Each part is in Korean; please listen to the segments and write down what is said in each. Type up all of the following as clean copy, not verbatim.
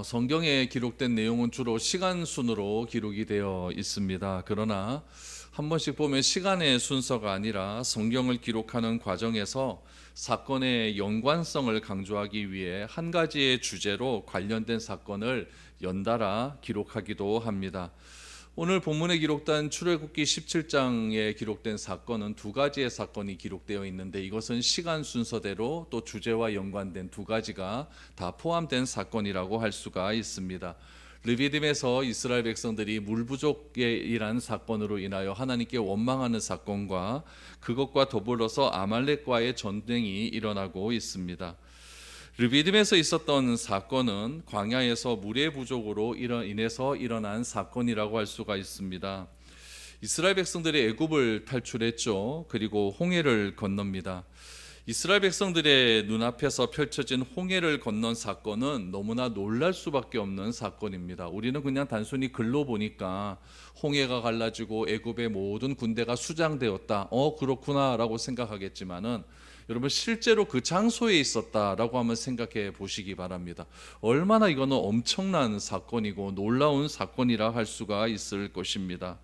성경에 기록된 내용은 주로 시간 순으로 기록이 되어 있습니다. 그러나 한 번씩 보면 시간의 순서가 아니라 성경을 기록하는 과정에서 사건의 연관성을 강조하기 위해 한 가지의 주제로 관련된 사건을 연달아 기록하기도 합니다. 오늘 본문에 기록된 출애굽기 17장에 기록된 사건은 두 가지의 사건이 기록되어 있는데, 이것은 시간 순서대로 또 주제와 연관된 두 가지가 다 포함된 사건이라고 할 수가 있습니다. 르비딤에서 이스라엘 백성들이 물 부족이라는 사건으로 인하여 하나님께 원망하는 사건과 그것과 더불어서 아말렉과의 전쟁이 일어나고 있습니다. 르비딤에서 있었던 사건은 광야에서 물의 부족으로 인해서 일어난 사건이라고 할 수가 있습니다. 이스라엘 백성들이 애굽을 탈출했죠. 그리고 홍해를 건넙니다. 이스라엘 백성들의 눈앞에서 펼쳐진 홍해를 건넌 사건은 너무나 놀랄 수밖에 없는 사건입니다. 우리는 그냥 단순히 글로 보니까 홍해가 갈라지고 애굽의 모든 군대가 수장되었다, 그렇구나 라고 생각하겠지만은, 여러분 실제로 그 장소에 있었다라고 한번 생각해 보시기 바랍니다. 얼마나 이거는 엄청난 사건이고 놀라운 사건이라 할 수가 있을 것입니다.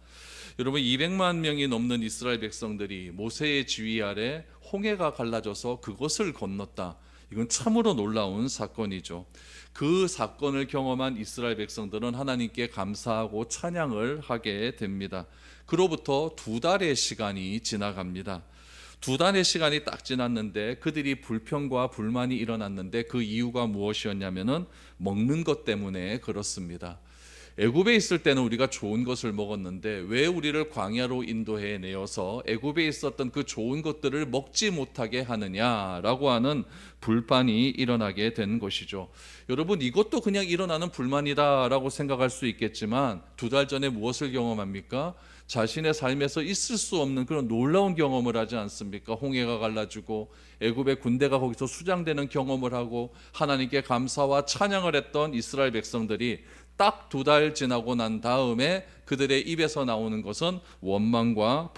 여러분 200만 명이 넘는 이스라엘 백성들이 모세의 지휘 아래 홍해가 갈라져서 그것을 건넜다. 이건 참으로 놀라운 사건이죠. 그 사건을 경험한 이스라엘 백성들은 하나님께 감사하고 찬양을 하게 됩니다. 그로부터 2달의 시간이 지나갑니다. 2달의 시간이 딱 지났는데 그들이 불평과 불만이 일어났는데, 그 이유가 무엇이었냐면은 먹는 것 때문에 그렇습니다. 애굽에 있을 때는 우리가 좋은 것을 먹었는데 왜 우리를 광야로 인도해 내어서 애굽에 있었던 그 좋은 것들을 먹지 못하게 하느냐라고 하는 불만이 일어나게 된 것이죠. 여러분 이것도 그냥 일어나는 불만이다라고 생각할 수 있겠지만, 2달 전에 무엇을 경험합니까? 자신의 삶에서 있을 수 없는 그런 놀라운 경험을 하지 않습니까? 홍해가 갈라지고 애굽의 군대가 거기서 수장되는 경험을 하고 하나님께 감사와 찬양을 했던 이스라엘 백성들이 딱 2달 지나고 난 다음에 그들의 입에서 나오는 것은 원망과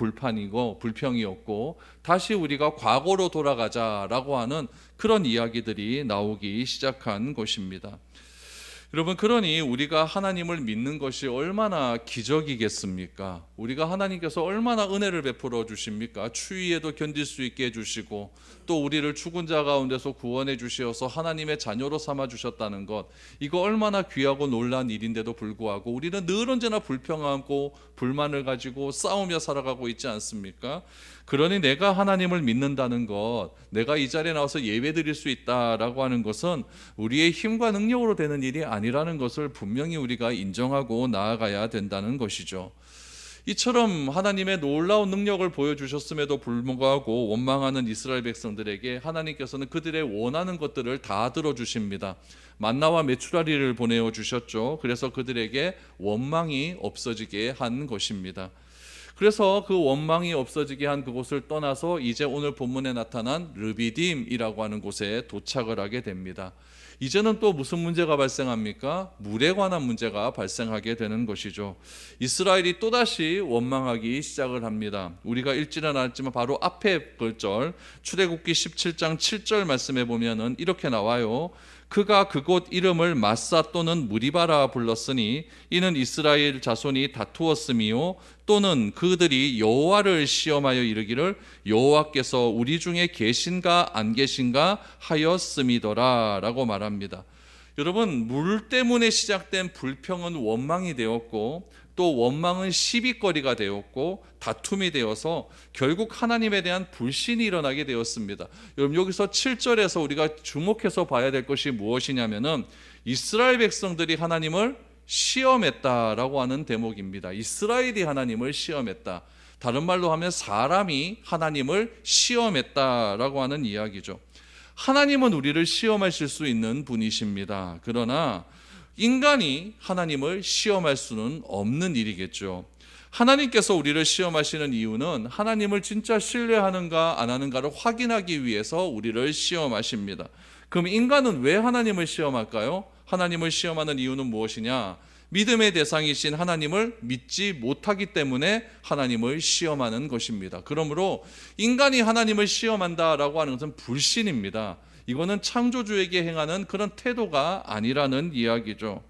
불평이었고, 다시 우리가 과거로 돌아가자라고 하는 그런 이야기들이 나오기 시작한 것입니다. 여러분, 그러니 우리가 하나님을 믿는 것이 얼마나 기적이겠습니까? 우리가 하나님께서 얼마나 은혜를 베풀어 주십니까? 추위에도 견딜 수 있게 해주시고, 또 우리를 죽은 자 가운데서 구원해 주시어서 하나님의 자녀로 삼아 주셨다는 것, 이거 얼마나 귀하고 놀라운 일인데도 불구하고 우리는 늘 언제나 불평하고 불만을 가지고 싸우며 살아가고 있지 않습니까? 그러니 내가 하나님을 믿는다는 것, 내가 이 자리에 나와서 예배드릴 수 있다라고 하는 것은 우리의 힘과 능력으로 되는 일이 아니라는 것을 분명히 우리가 인정하고 나아가야 된다는 것이죠. 이처럼 하나님의 놀라운 능력을 보여주셨음에도 불구하고 원망하는 이스라엘 백성들에게 하나님께서는 그들의 원하는 것들을 다 들어주십니다. 만나와 메추라리를 보내어 주셨죠. 그래서 그들에게 원망이 없어지게 한 것입니다. 그래서 그 원망이 없어지게 한 그곳을 떠나서 이제 오늘 본문에 나타난 르비딤이라고 하는 곳에 도착을 하게 됩니다. 이제는 또 무슨 문제가 발생합니까? 물에 관한 문제가 발생하게 되는 것이죠. 이스라엘이 또다시 원망하기 시작을 합니다. 우리가 읽지는 않았지만 바로 앞에 글절 출애굽기 17장 7절 말씀에 보면은 이렇게 나와요. 그가 그곳 이름을 마사 또는 무리바라 불렀으니 이는 이스라엘 자손이 다투었음이요, 또는 그들이 여호와를 시험하여 이르기를 여호와께서 우리 중에 계신가 안 계신가 하였음이더라 라고 말합니다. 여러분, 물 때문에 시작된 불평은 원망이 되었고, 또 원망은 시비거리가 되었고 다툼이 되어서 결국 하나님에 대한 불신이 일어나게 되었습니다. 여러분, 여기서 7절에서 우리가 주목해서 봐야 될 것이 무엇이냐면은 이스라엘 백성들이 하나님을 시험했다라고 하는 대목입니다. 이스라엘이 하나님을 시험했다. 다른 말로 하면 사람이 하나님을 시험했다라고 하는 이야기죠. 하나님은 우리를 시험하실 수 있는 분이십니다. 그러나 인간이 하나님을 시험할 수는 없는 일이겠죠. 하나님께서 우리를 시험하시는 이유는 하나님을 진짜 신뢰하는가 안 하는가를 확인하기 위해서 우리를 시험하십니다. 그럼 인간은 왜 하나님을 시험할까요? 하나님을 시험하는 이유는 무엇이냐? 믿음의 대상이신 하나님을 믿지 못하기 때문에 하나님을 시험하는 것입니다. 그러므로 인간이 하나님을 시험한다라고 하는 것은 불신입니다. 이거는 창조주에게 행하는 그런 태도가 아니라는 이야기죠.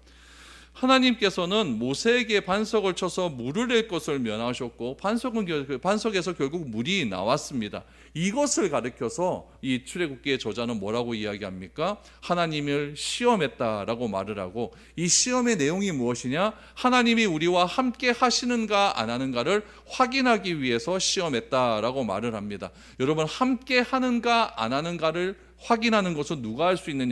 하나님께서는 모세에게 반석을 쳐서 물을 낼 것을 면하셨고 반석에서 결국 물이 나왔습니다. 이것을 가리켜서 이 출애굽기의 저자는 뭐라고 이야기합니까? 하나님을 시험했다라고 말을 하고, 이 시험의 내용이 무엇이냐? 하나님이 우리와 함께 하시는가 안 하는가를 확인하기 위해서 시험했다라고 말을 합니다. 여러분, 함께 하는가 안 하는가를 확인하는 것은 누가 할 수 있는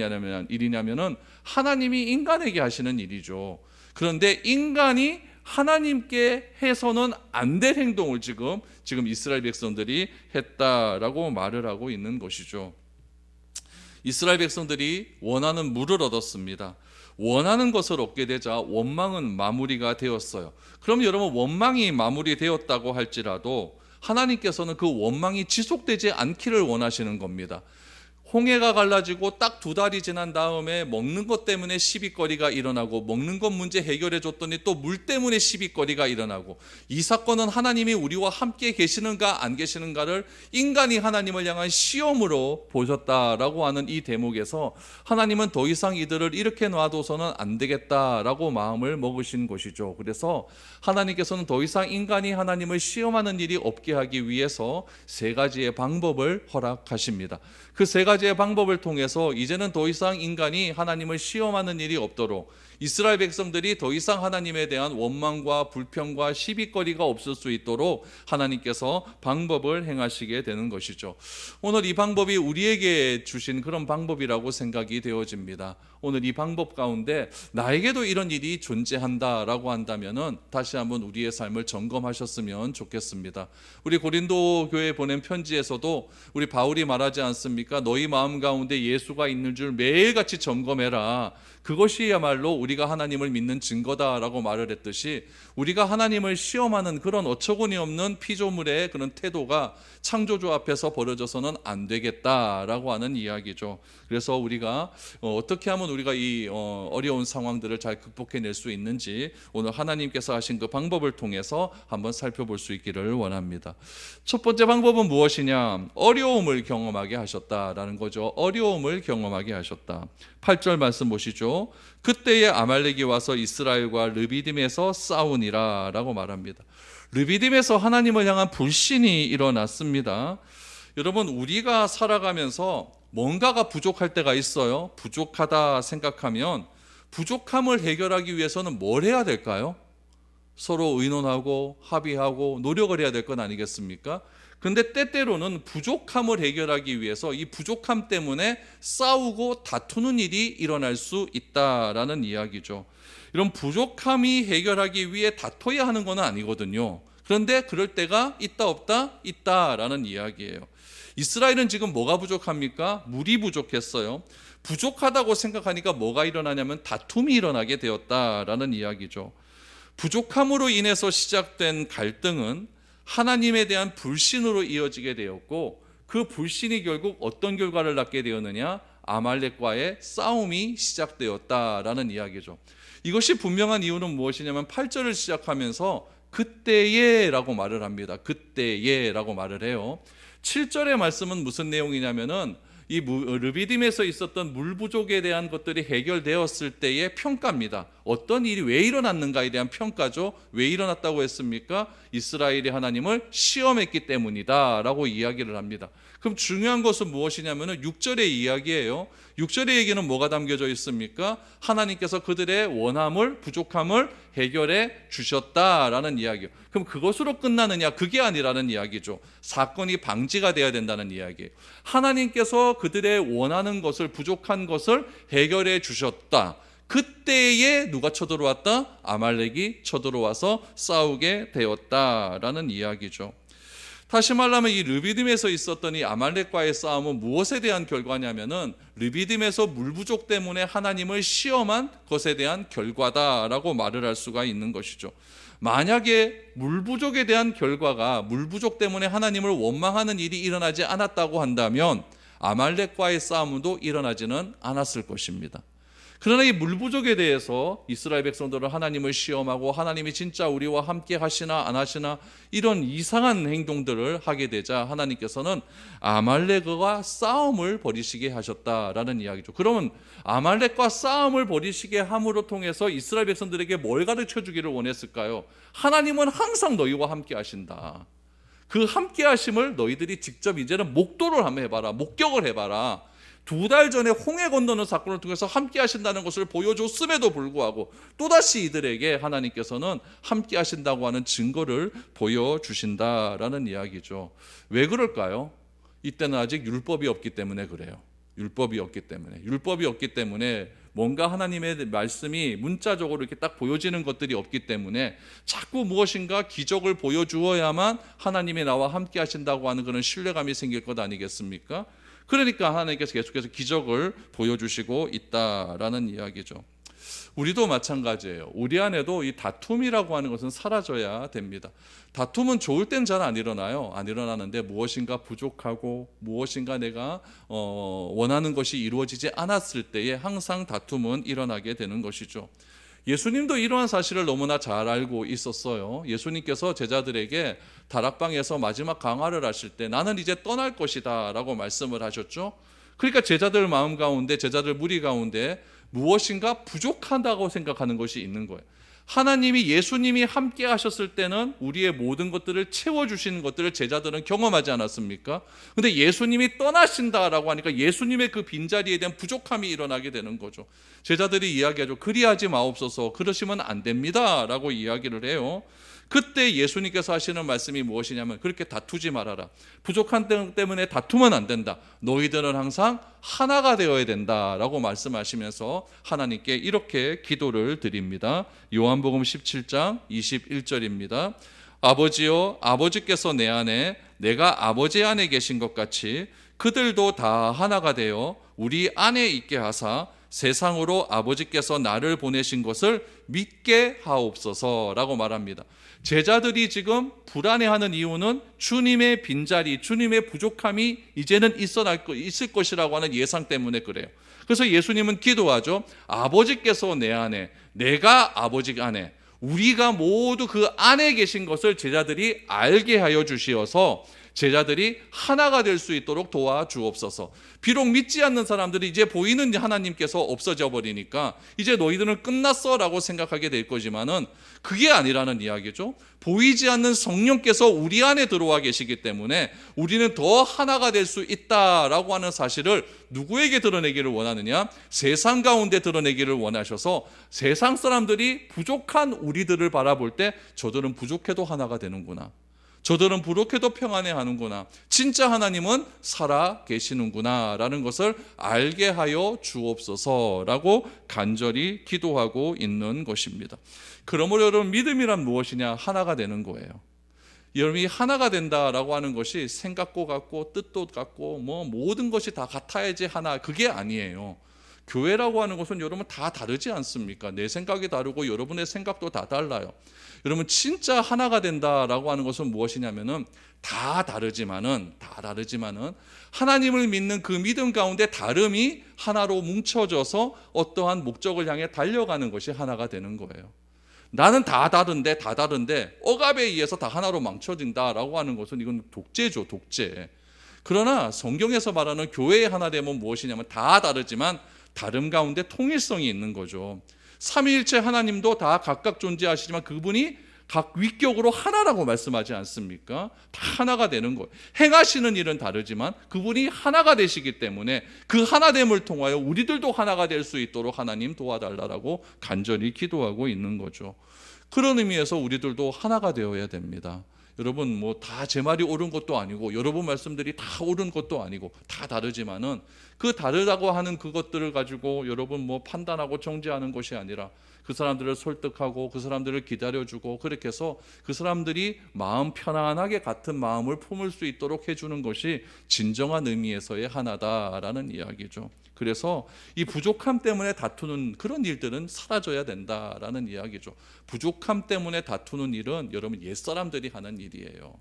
일이냐면은 하나님이 인간에게 하시는 일이죠. 그런데 인간이 하나님께 해서는 안 될 행동을 지금 이스라엘 백성들이 했다라고 말을 하고 있는 것이죠. 이스라엘 백성들이 원하는 물을 얻었습니다. 원하는 것을 얻게 되자 원망은 마무리가 되었어요. 그럼 여러분, 원망이 마무리되었다고 할지라도 하나님께서는 그 원망이 지속되지 않기를 원하시는 겁니다. 홍해가 갈라지고 딱 2달이 지난 다음에 먹는 것 때문에 시비거리가 일어나고, 먹는 것 문제 해결해 줬더니 또 물 때문에 시비거리가 일어나고, 이 사건은 하나님이 우리와 함께 계시는가 안 계시는가를 인간이 하나님을 향한 시험으로 보셨다라고 하는 이 대목에서 하나님은 더 이상 이들을 이렇게 놔둬서는 안 되겠다라고 마음을 먹으신 것이죠. 그래서 하나님께서는 더 이상 인간이 하나님을 시험하는 일이 없게 하기 위해서 3가지의 방법을 허락하십니다. 그 3가지의 방법을 통해서 이제는 더 이상 인간이 하나님을 시험하는 일이 없도록, 이스라엘 백성들이 더 이상 하나님에 대한 원망과 불평과 시비거리가 없을 수 있도록 하나님께서 방법을 행하시게 되는 것이죠. 오늘 이 방법이 우리에게 주신 그런 방법이라고 생각이 되어집니다. 오늘 이 방법 가운데 나에게도 이런 일이 존재한다라고 한다면은 다시 한번 우리의 삶을 점검하셨으면 좋겠습니다. 우리 고린도 교회에 보낸 편지에서도 우리 바울이 말하지 않습니까? 너희 마음 가운데 예수가 있는 줄 매일같이 점검해라. 그것이야말로 우리가 하나님을 믿는 증거다라고 말을 했듯이, 우리가 하나님을 시험하는 그런 어처구니 없는 피조물의 그런 태도가 창조주 앞에서 벌어져서는 안 되겠다라고 하는 이야기죠. 그래서 우리가 어떻게 하면 우리가 이 어려운 상황들을 잘 극복해낼 수 있는지 오늘 하나님께서 하신 그 방법을 통해서 한번 살펴볼 수 있기를 원합니다. 첫 번째 방법은 무엇이냐? 어려움을 경험하게 하셨다라는 거죠. 어려움을 경험하게 하셨다. 8절 말씀 보시죠. 그때에 아말렉이 와서 이스라엘과 르비딤에서 싸우니라 라고 말합니다. 르비딤에서 하나님을 향한 불신이 일어났습니다. 여러분, 우리가 살아가면서 뭔가가 부족할 때가 있어요. 부족하다 생각하면 부족함을 해결하기 위해서는 뭘 해야 될까요? 서로 의논하고 합의하고 노력을 해야 될 건 아니겠습니까? 근데 때때로는 부족함을 해결하기 위해서 이 부족함 때문에 싸우고 다투는 일이 일어날 수 있다라는 이야기죠. 이런 부족함이 해결하기 위해 다퉈야 하는 건 아니거든요. 그런데 그럴 때가 있다 없다? 있다라는 이야기예요. 이스라엘은 지금 뭐가 부족합니까? 물이 부족했어요. 부족하다고 생각하니까 뭐가 일어나냐면 다툼이 일어나게 되었다라는 이야기죠. 부족함으로 인해서 시작된 갈등은 하나님에 대한 불신으로 이어지게 되었고, 그 불신이 결국 어떤 결과를 낳게 되었느냐? 아말렉과의 싸움이 시작되었다라는 이야기죠. 이것이 분명한 이유는 무엇이냐면 8절을 시작하면서 그때에 라고 말을 합니다. 그때에 라고 말을 해요. 7절의 말씀은 무슨 내용이냐면은 이 르비딤에서 있었던 물 부족에 대한 것들이 해결되었을 때의 평가입니다. 어떤 일이 왜 일어났는가에 대한 평가죠. 왜 일어났다고 했습니까? 이스라엘이 하나님을 시험했기 때문이다 라고 이야기를 합니다. 그럼 중요한 것은 무엇이냐면 6절의 이야기예요. 6절의 얘기는 뭐가 담겨져 있습니까? 하나님께서 그들의 원함을, 부족함을 해결해 주셨다라는 이야기예요. 그럼 그것으로 끝나느냐? 그게 아니라는 이야기죠. 사건이 방지가 돼야 된다는 이야기예요. 하나님께서 그들의 원하는 것을, 부족한 것을 해결해 주셨다. 그때에 누가 쳐들어왔다? 아말렉이 쳐들어와서 싸우게 되었다라는 이야기죠. 다시 말하면 이 르비딤에서 있었던 이 아말렉과의 싸움은 무엇에 대한 결과냐면은 르비딤에서 물 부족 때문에 하나님을 시험한 것에 대한 결과다라고 말을 할 수가 있는 것이죠. 만약에 물 부족에 대한 결과가 물 부족 때문에 하나님을 원망하는 일이 일어나지 않았다고 한다면 아말렉과의 싸움도 일어나지는 않았을 것입니다. 그러나 이 물 부족에 대해서 이스라엘 백성들은 하나님을 시험하고 하나님이 진짜 우리와 함께 하시나 안 하시나 이런 이상한 행동들을 하게 되자 하나님께서는 아말렉과 싸움을 벌이시게 하셨다라는 이야기죠. 그러면 아말렉과 싸움을 벌이시게 함으로 통해서 이스라엘 백성들에게 뭘 가르쳐 주기를 원했을까요? 하나님은 항상 너희와 함께 하신다. 그 함께 하심을 너희들이 직접 이제는 목도를 한번 해봐라. 목격을 해봐라. 2달 전에 홍해 건너는 사건을 통해서 함께 하신다는 것을 보여줬음에도 불구하고 또다시 이들에게 하나님께서는 함께 하신다고 하는 증거를 보여주신다라는 이야기죠. 왜 그럴까요? 이때는 아직 율법이 없기 때문에 그래요. 율법이 없기 때문에 뭔가 하나님의 말씀이 문자적으로 이렇게 딱 보여지는 것들이 없기 때문에 자꾸 무엇인가 기적을 보여주어야만 하나님이 나와 함께 하신다고 하는 그런 신뢰감이 생길 것 아니겠습니까? 그러니까 하나님께서 계속해서 기적을 보여주시고 있다라는 이야기죠. 우리도 마찬가지예요. 우리 안에도 이 다툼이라고 하는 것은 사라져야 됩니다. 다툼은 좋을 땐 잘 안 일어나요. 안 일어나는데 무엇인가 부족하고 무엇인가 내가 원하는 것이 이루어지지 않았을 때에 항상 다툼은 일어나게 되는 것이죠. 예수님도 이러한 사실을 너무나 잘 알고 있었어요. 예수님께서 제자들에게 다락방에서 마지막 강화를 하실 때 나는 이제 떠날 것이다 라고 말씀을 하셨죠. 그러니까 제자들 마음 가운데, 제자들 무리 가운데 무엇인가 부족하다고 생각하는 것이 있는 거예요. 하나님이, 예수님이 함께 하셨을 때는 우리의 모든 것들을 채워주시는 것들을 제자들은 경험하지 않았습니까? 근데 예수님이 떠나신다라고 하니까 예수님의 그 빈자리에 대한 부족함이 일어나게 되는 거죠. 제자들이 이야기하죠. 그리하지 마옵소서, 그러시면 안 됩니다 라고 이야기를 해요. 그때 예수님께서 하시는 말씀이 무엇이냐면 그렇게 다투지 말아라. 부족한 점 때문에 다투면 안 된다. 너희들은 항상 하나가 되어야 된다라고 말씀하시면서 하나님께 이렇게 기도를 드립니다. 요한복음 17장 21절입니다. 아버지여, 아버지께서 내 안에, 내가 아버지 안에 계신 것 같이 그들도 다 하나가 되어 우리 안에 있게 하사 세상으로 아버지께서 나를 보내신 것을 믿게 하옵소서라고 말합니다. 제자들이 지금 불안해하는 이유는 주님의 빈자리, 주님의 부족함이 이제는 있을 것이라고 하는 예상 때문에 그래요. 그래서 예수님은 기도하죠. 아버지께서 내 안에, 내가 아버지 안에, 우리가 모두 그 안에 계신 것을 제자들이 알게 하여 주시어서 제자들이 하나가 될 수 있도록 도와주옵소서. 비록 믿지 않는 사람들이 이제 보이는 하나님께서 없어져 버리니까 이제 너희들은 끝났어 라고 생각하게 될 거지만은 그게 아니라는 이야기죠. 보이지 않는 성령께서 우리 안에 들어와 계시기 때문에 우리는 더 하나가 될 수 있다라고 하는 사실을 누구에게 드러내기를 원하느냐? 세상 가운데 드러내기를 원하셔서 세상 사람들이 부족한 우리들을 바라볼 때 저들은 부족해도 하나가 되는구나, 저들은 부족해도 평안해하는구나, 진짜 하나님은 살아 계시는구나 라는 것을 알게 하여 주옵소서라고 간절히 기도하고 있는 것입니다. 그러므로 여러분, 믿음이란 무엇이냐? 하나가 되는 거예요. 여러분이 하나가 된다라고 하는 것이 생각도 같고 뜻도 같고 뭐 모든 것이 다 같아야지 하나, 그게 아니에요. 교회라고 하는 것은 여러분 다 다르지 않습니까? 내 생각이 다르고 여러분의 생각도 다 달라요. 여러분, 진짜 하나가 된다라고 하는 것은 무엇이냐면은 다 다르지만은 하나님을 믿는 그 믿음 가운데 다름이 하나로 뭉쳐져서 어떠한 목적을 향해 달려가는 것이 하나가 되는 거예요. 나는 다 다른데 억압에 의해서 다 하나로 망쳐진다라고 하는 것은 이건 독재죠, 독재. 그러나 성경에서 말하는 교회의 하나됨은 무엇이냐면 다 다르지만 다름 가운데 통일성이 있는 거죠. 삼위일체 하나님도 다 각각 존재하시지만 그분이 각 위격으로 하나라고 말씀하지 않습니까? 다 하나가 되는 거예요. 행하시는 일은 다르지만 그분이 하나가 되시기 때문에 그 하나됨을 통하여 우리들도 하나가 될 수 있도록 하나님 도와달라고 간절히 기도하고 있는 거죠. 그런 의미에서 우리들도 하나가 되어야 됩니다. 여러분, 뭐 다 제 말이 옳은 것도 아니고 여러분 말씀들이 다 옳은 것도 아니고 다 다르지만은 그 다르다고 하는 그것들을 가지고 여러분 뭐 판단하고 정죄하는 것이 아니라 그 사람들을 설득하고 그 사람들을 기다려주고 그렇게 해서 그 사람들이 마음 편안하게 같은 마음을 품을 수 있도록 해주는 것이 진정한 의미에서의 하나다라는 이야기죠. 그래서 이 부족함 때문에 다투는 그런 일들은 사라져야 된다라는 이야기죠. 부족함 때문에 다투는 일은 여러분 옛사람들이 하는 일이에요.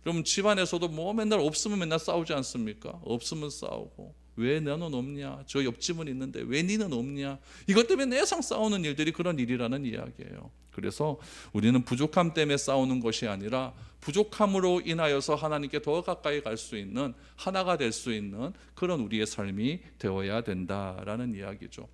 여러분 집안에서도 뭐 맨날 없으면 맨날 싸우지 않습니까? 없으면 싸우고 왜 너는 없냐? 저 옆집은 있는데 왜 니는 없냐? 이것 때문에 내상 싸우는 일들이 그런 일이라는 이야기예요. 그래서 우리는 부족함 때문에 싸우는 것이 아니라 부족함으로 인하여서 하나님께 더 가까이 갈 수 있는, 하나가 될 수 있는 그런 우리의 삶이 되어야 된다라는 이야기죠.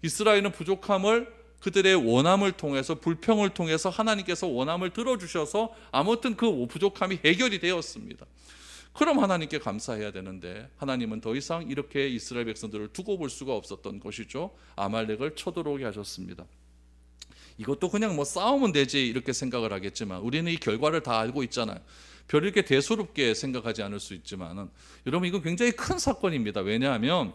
이스라엘은 부족함을 그들의 원함을 통해서, 불평을 통해서 하나님께서 원함을 들어주셔서 아무튼 그 부족함이 해결이 되었습니다. 그럼 하나님께 감사해야 되는데 하나님은 더 이상 이렇게 이스라엘 백성들을 두고 볼 수가 없었던 것이죠. 아말렉을 쳐들어오게 하셨습니다. 이것도 그냥 뭐 싸우면 되지 이렇게 생각을 하겠지만 우리는 이 결과를 다 알고 있잖아요. 별 이렇게 대수롭게 생각하지 않을 수 있지만은 여러분 이건 굉장히 큰 사건입니다. 왜냐하면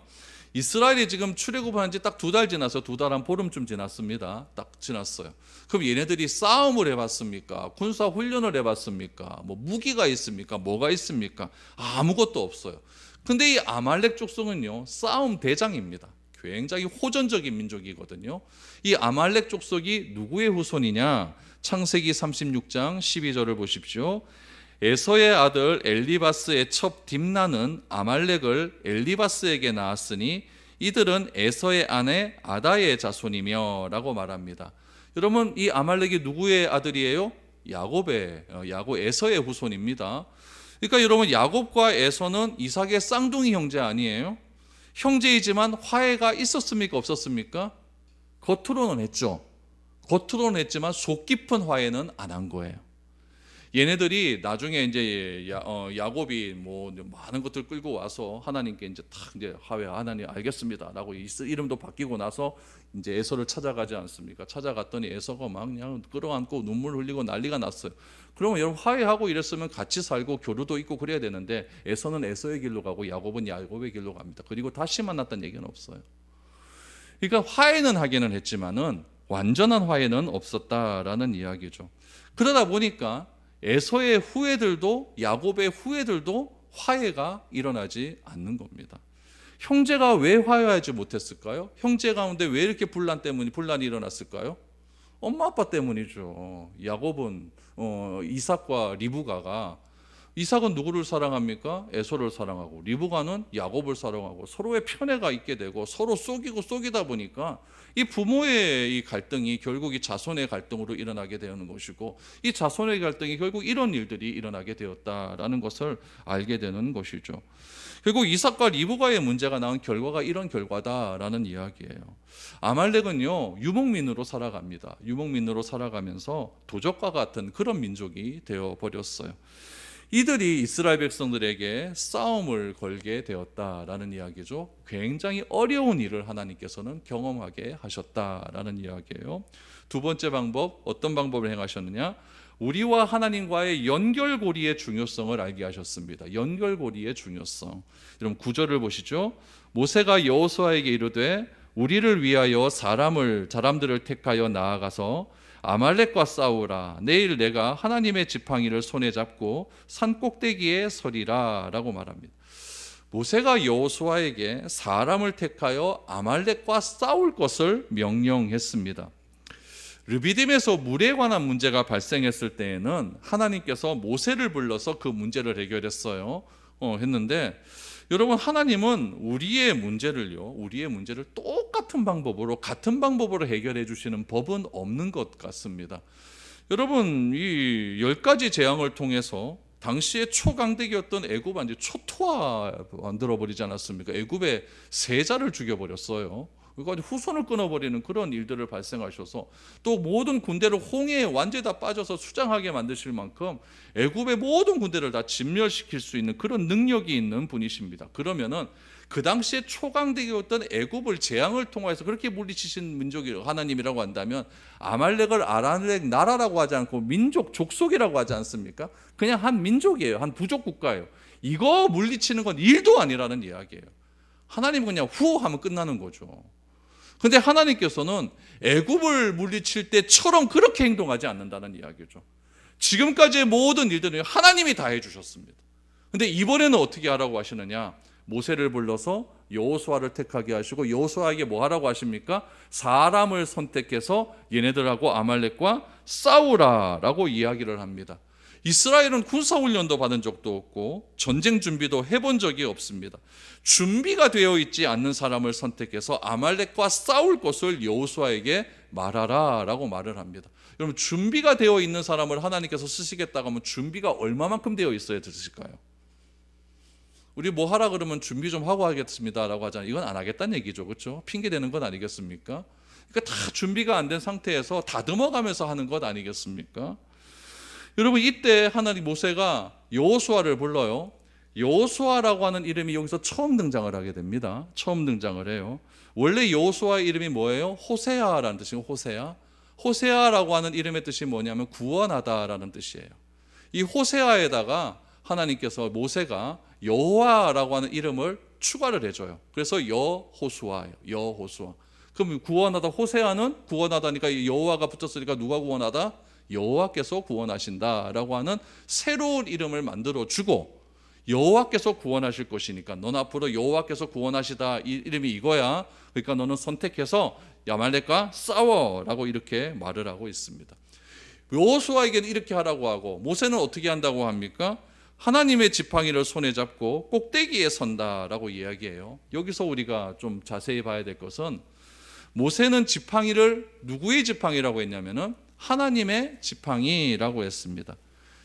이스라엘이 지금 출애굽한 지 딱 2달 지나서 2달 한 보름쯤 지났습니다. 딱 지났어요. 그럼 얘네들이 싸움을 해봤습니까? 군사 훈련을 해봤습니까? 뭐 무기가 있습니까? 뭐가 있습니까? 아무것도 없어요. 근데 이 아말렉 족속은요 싸움 대장입니다. 굉장히 호전적인 민족이거든요. 이 아말렉 족속이 누구의 후손이냐? 창세기 36장 12절을 보십시오. 에서의 아들 엘리바스의 첩 딥나는 아말렉을 엘리바스에게 낳았으니 이들은 에서의 아내 아다의 자손이며 라고 말합니다. 여러분 이 아말렉이 누구의 아들이에요? 야곱 에서의 후손입니다. 그러니까 여러분 야곱과 에서는 이삭의 쌍둥이 형제 아니에요? 형제이지만 화해가 있었습니까? 없었습니까? 겉으로는 했죠. 겉으로는 했지만 속 깊은 화해는 안 한 거예요. 얘네들이 나중에 이제 야곱이 뭐 많은 것들 끌고 와서 하나님께 이제 탁 이제 화해 하나님 알겠습니다라고 이름도 바뀌고 나서 이제 에서를 찾아가지 않습니까? 찾아갔더니 에서가 막 그냥 끌어안고 눈물 흘리고 난리가 났어요. 그러면 여러분 화해하고 이랬으면 같이 살고 교류도 있고 그래야 되는데 에서는 에서의 길로 가고 야곱은 야곱의 길로 갑니다. 그리고 다시 만났다는 얘기는 없어요. 그러니까 화해는 하기는 했지만은 완전한 화해는 없었다라는 이야기죠. 그러다 보니까 에서의 후예들도 야곱의 후예들도 화해가 일어나지 않는 겁니다. 형제가 왜 화해하지 못했을까요? 형제 가운데 왜 이렇게 분란이 일어났을까요? 엄마 아빠 때문이죠. 야곱은 이삭과 리브가가 이삭은 누구를 사랑합니까? 에서를 사랑하고 리브가는 야곱을 사랑하고 서로의 편애가 있게 되고 서로 속이다 보니까 이 부모의 이 갈등이 결국 이 자손의 갈등으로 일어나게 되는 것이고 이 자손의 갈등이 결국 이런 일들이 일어나게 되었다라는 것을 알게 되는 것이죠. 결국 이삭과 리브가의 문제가 낳은 결과가 이런 결과다라는 이야기예요. 아말렉은요 유목민으로 살아갑니다. 유목민으로 살아가면서 도적과 같은 그런 민족이 되어버렸어요. 이들이 이스라엘 백성들에게 싸움을 걸게 되었다라는 이야기죠. 굉장히 어려운 일을 하나님께서는 경험하게 하셨다라는 이야기예요. 두 번째 방법, 어떤 방법을 행하셨느냐? 우리와 하나님과의 연결고리의 중요성을 알게 하셨습니다. 연결고리의 중요성. 여러분 9절을 보시죠. 모세가 여호수아에게 이르되 우리를 위하여 사람들을 택하여 나아가서 아말렉과 싸우라. 내일 내가 하나님의 지팡이를 손에 잡고 산 꼭대기에 서리라 라고 말합니다. 모세가 여호수아에게 사람을 택하여 아말렉과 싸울 것을 명령했습니다. 르비딤에서 물에 관한 문제가 발생했을 때에는 하나님께서 모세를 불러서 그 문제를 해결했어요. 했는데 여러분 하나님은 우리의 문제를 똑같은 같은 방법으로 해결해 주시는 법은 없는 것 같습니다. 여러분 이 10가지 재앙을 통해서 당시에 초강대기였던 애굽 완전 초토화 만들어 버리지 않았습니까? 애굽의 세자를 죽여버렸어요. 그러니까 후손을 끊어버리는 그런 일들을 발생하셔서 또 모든 군대를 홍해에 완전히 다 빠져서 수장하게 만드실 만큼 애굽의 모든 군대를 다 진멸시킬 수 있는 그런 능력이 있는 분이십니다. 그러면은 그 당시에 초강대기였던 애굽을 재앙을 통해서 그렇게 물리치신 민족이 하나님이라고 한다면 아말렉을 아말렉 나라라고 하지 않고 민족 족속이라고 하지 않습니까? 그냥 한 민족이에요. 한 부족 국가예요. 이거 물리치는 건 일도 아니라는 이야기예요. 하나님은 그냥 후 하면 끝나는 거죠. 근데 하나님께서는 애굽을 물리칠 때처럼 그렇게 행동하지 않는다는 이야기죠. 지금까지의 모든 일들은 하나님이 다 해주셨습니다. 근데 이번에는 어떻게 하라고 하시느냐? 모세를 불러서 여호수아를 택하게 하시고 여호수아에게 뭐 하라고 하십니까? 사람을 선택해서 얘네들하고 아말렉과 싸우라라고 이야기를 합니다. 이스라엘은 군사훈련도 받은 적도 없고 전쟁 준비도 해본 적이 없습니다. 준비가 되어 있지 않는 사람을 선택해서 아말렉과 싸울 것을 여호수아에게 말하라 라고 말을 합니다. 여러분, 준비가 되어 있는 사람을 하나님께서 쓰시겠다고 하면 준비가 얼마만큼 되어 있어야 되실까요? 우리 뭐 하라 그러면 준비 좀 하고 하겠습니다 라고 하잖아요. 이건 안 하겠다는 얘기죠. 그렇죠? 핑계 대는 건 아니겠습니까? 그러니까 다 준비가 안 된 상태에서 다듬어가면서 하는 것 아니겠습니까? 여러분, 이때 하나님 모세가 여호수아를 불러요. 여호수아라고 하는 이름이 여기서 처음 등장을 하게 됩니다. 처음 등장을 해요. 원래 여호수아의 이름이 뭐예요? 호세아라는 뜻이에요. 호세아. 호세아라고 하는 이름의 뜻이 뭐냐면 구원하다라는 뜻이에요. 이 호세아에다가 하나님께서 모세가 여호와라고 하는 이름을 추가를 해줘요. 그래서 여호수아예요. 여호수아. 그럼 구원하다, 호세아는 구원하다니까 여호와가 붙었으니까 누가 구원하다? 여호와께서 구원하신다라고 하는 새로운 이름을 만들어주고, 여호와께서 구원하실 것이니까 넌 앞으로 여호와께서 구원하시다, 이 이름이 이거야. 그러니까 너는 선택해서 아말렉과 싸워라고 이렇게 말을 하고 있습니다. 여호수아에게는 이렇게 하라고 하고, 모세는 어떻게 한다고 합니까? 하나님의 지팡이를 손에 잡고 꼭대기에 선다라고 이야기해요. 여기서 우리가 좀 자세히 봐야 될 것은, 모세는 지팡이를 누구의 지팡이라고 했냐면은 하나님의 지팡이라고 했습니다.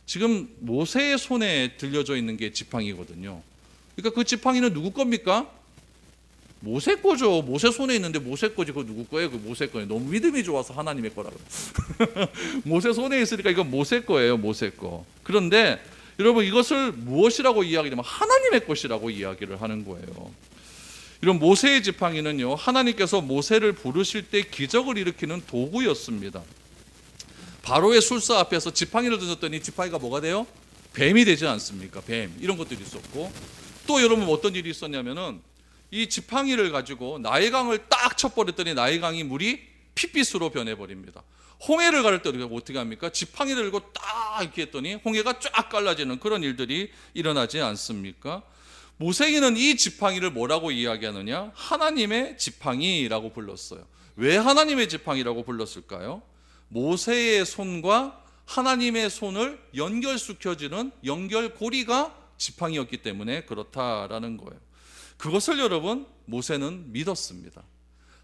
지금 모세의 손에 들려져 있는 게 지팡이거든요. 그러니까 그 지팡이는 누구 겁니까? 모세 거죠. 모세 손에 있는데 모세 거지. 그거 누구 거예요? 그 모세 거예요. 너무 믿음이 좋아서 하나님의 거라고. 모세 손에 있으니까 이건 모세 거예요. 모세 거. 그런데 여러분, 이것을 무엇이라고 이야기하면 하나님의 것이라고 이야기를 하는 거예요. 이런 모세의 지팡이는요, 하나님께서 모세를 부르실 때 기적을 일으키는 도구였습니다. 바로의 술사 앞에서 지팡이를 던졌더니 지팡이가 뭐가 돼요? 뱀이 되지 않습니까? 뱀. 이런 것들이 있었고, 또 여러분 어떤 일이 있었냐면은 이 지팡이를 가지고 나일강을 딱 쳐버렸더니 나일강이 물이 핏빛으로 변해버립니다. 홍해를 가를 때 우리가 어떻게 합니까? 지팡이를 들고 딱 이렇게 했더니 홍해가 쫙 갈라지는 그런 일들이 일어나지 않습니까? 모세는 이 지팡이를 뭐라고 이야기하느냐? 하나님의 지팡이라고 불렀어요. 왜 하나님의 지팡이라고 불렀을까요? 모세의 손과 하나님의 손을 연결시켜주는 연결고리가 지팡이였기 때문에 그렇다라는 거예요. 그것을 여러분, 모세는 믿었습니다.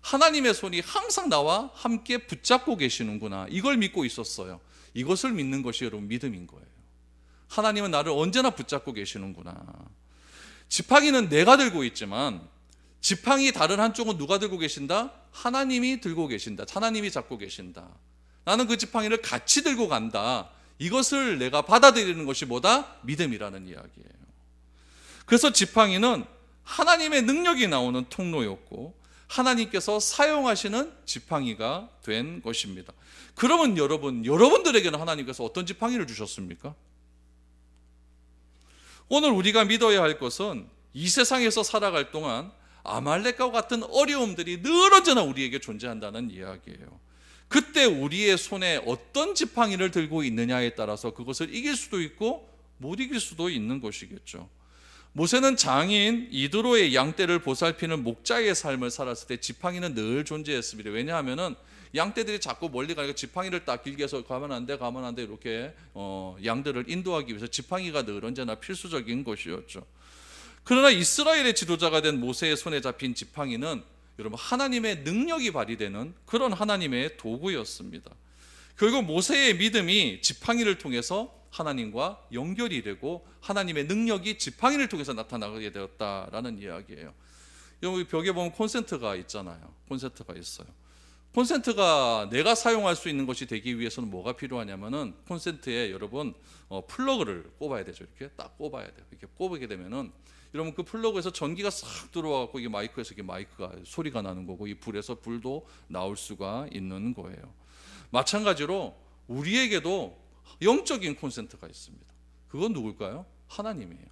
하나님의 손이 항상 나와 함께 붙잡고 계시는구나, 이걸 믿고 있었어요. 이것을 믿는 것이 여러분 믿음인 거예요. 하나님은 나를 언제나 붙잡고 계시는구나. 지팡이는 내가 들고 있지만 지팡이 다른 한쪽은 누가 들고 계신다? 하나님이 들고 계신다. 하나님이 잡고 계신다. 나는 그 지팡이를 같이 들고 간다. 이것을 내가 받아들이는 것이 뭐다? 믿음이라는 이야기예요. 그래서 지팡이는 하나님의 능력이 나오는 통로였고, 하나님께서 사용하시는 지팡이가 된 것입니다. 그러면 여러분들에게는 하나님께서 어떤 지팡이를 주셨습니까? 오늘 우리가 믿어야 할 것은 이 세상에서 살아갈 동안 아말렉과 같은 어려움들이 늘 언제나 우리에게 존재한다는 이야기예요. 그때 우리의 손에 어떤 지팡이를 들고 있느냐에 따라서 그것을 이길 수도 있고 못 이길 수도 있는 것이겠죠. 모세는 장인 이드로의 양떼를 보살피는 목자의 삶을 살았을 때 지팡이는 늘 존재했습니다. 왜냐하면 양떼들이 자꾸 멀리 가니까 지팡이를 딱 길게 해서 가면 안 돼 이렇게 양들을 인도하기 위해서 지팡이가 늘 언제나 필수적인 것이었죠. 그러나 이스라엘의 지도자가 된 모세의 손에 잡힌 지팡이는 여러분, 하나님의 능력이 발휘되는 그런 하나님의 도구였습니다. 결국 모세의 믿음이 지팡이를 통해서 하나님과 연결이 되고 하나님의 능력이 지팡이를 통해서 나타나게 되었다라는 이야기예요. 여기 벽에 보면 콘센트가 있잖아요. 콘센트가 있어요. 콘센트가 내가 사용할 수 있는 것이 되기 위해서는 뭐가 필요하냐면은 콘센트에 여러분 플러그를 꼽아야 되죠. 이렇게 딱 꼽아야 돼요. 이렇게 꼽게 되면은 여러분 그 플러그에서 전기가 싹 들어와갖고 이게 마이크에서 이게 마이크가 소리가 나는 거고, 이 불에서 불도 나올 수가 있는 거예요. 마찬가지로 우리에게도 영적인 콘센트가 있습니다. 그건 누굴까요? 하나님이에요.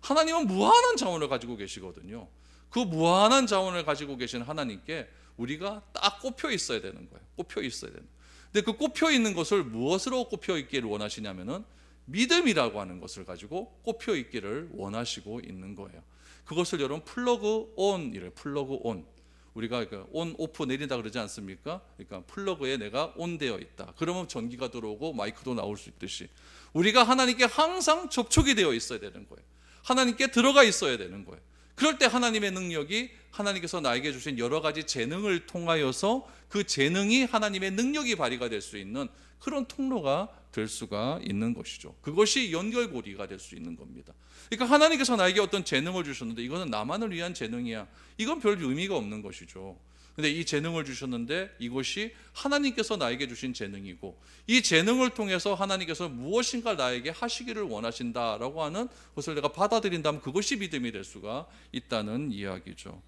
하나님은 무한한 자원을 가지고 계시거든요. 그 무한한 자원을 가지고 계신 하나님께 우리가 딱 꼽혀 있어야 되는 거예요. 꼽혀 있어야 되는. 근데 그 꼽혀 있는 것을 무엇으로 꼽혀 있기를 원하시냐면은 믿음이라고 하는 것을 가지고 꼽혀 있기를 원하시고 있는 거예요. 그것을 여러분 플러그 온이래요. 플러그 온. 우리가 온 오프 내린다 그러지 않습니까? 그러니까 플러그에 내가 온되어 있다. 그러면 전기가 들어오고 마이크도 나올 수 있듯이 우리가 하나님께 항상 접촉이 되어 있어야 되는 거예요. 하나님께 들어가 있어야 되는 거예요. 그럴 때 하나님의 능력이 하나님께서 나에게 주신 여러 가지 재능을 통하여서 그 재능이 하나님의 능력이 발휘가 될 수 있는 그런 통로가 될 수가 있는 것이죠. 그것이 연결고리가 될 수 있는 겁니다. 그러니까 하나님께서 나에게 어떤 재능을 주셨는데 이거는 나만을 위한 재능이야. 이건 별 의미가 없는 것이죠. 근데 이 재능을 주셨는데 이것이 하나님께서 나에게 주신 재능이고 이 재능을 통해서 하나님께서 무엇인가 나에게 하시기를 원하신다라고 하는 것을 내가 받아들인다면 그것이 믿음이 될 수가 있다는 이야기죠.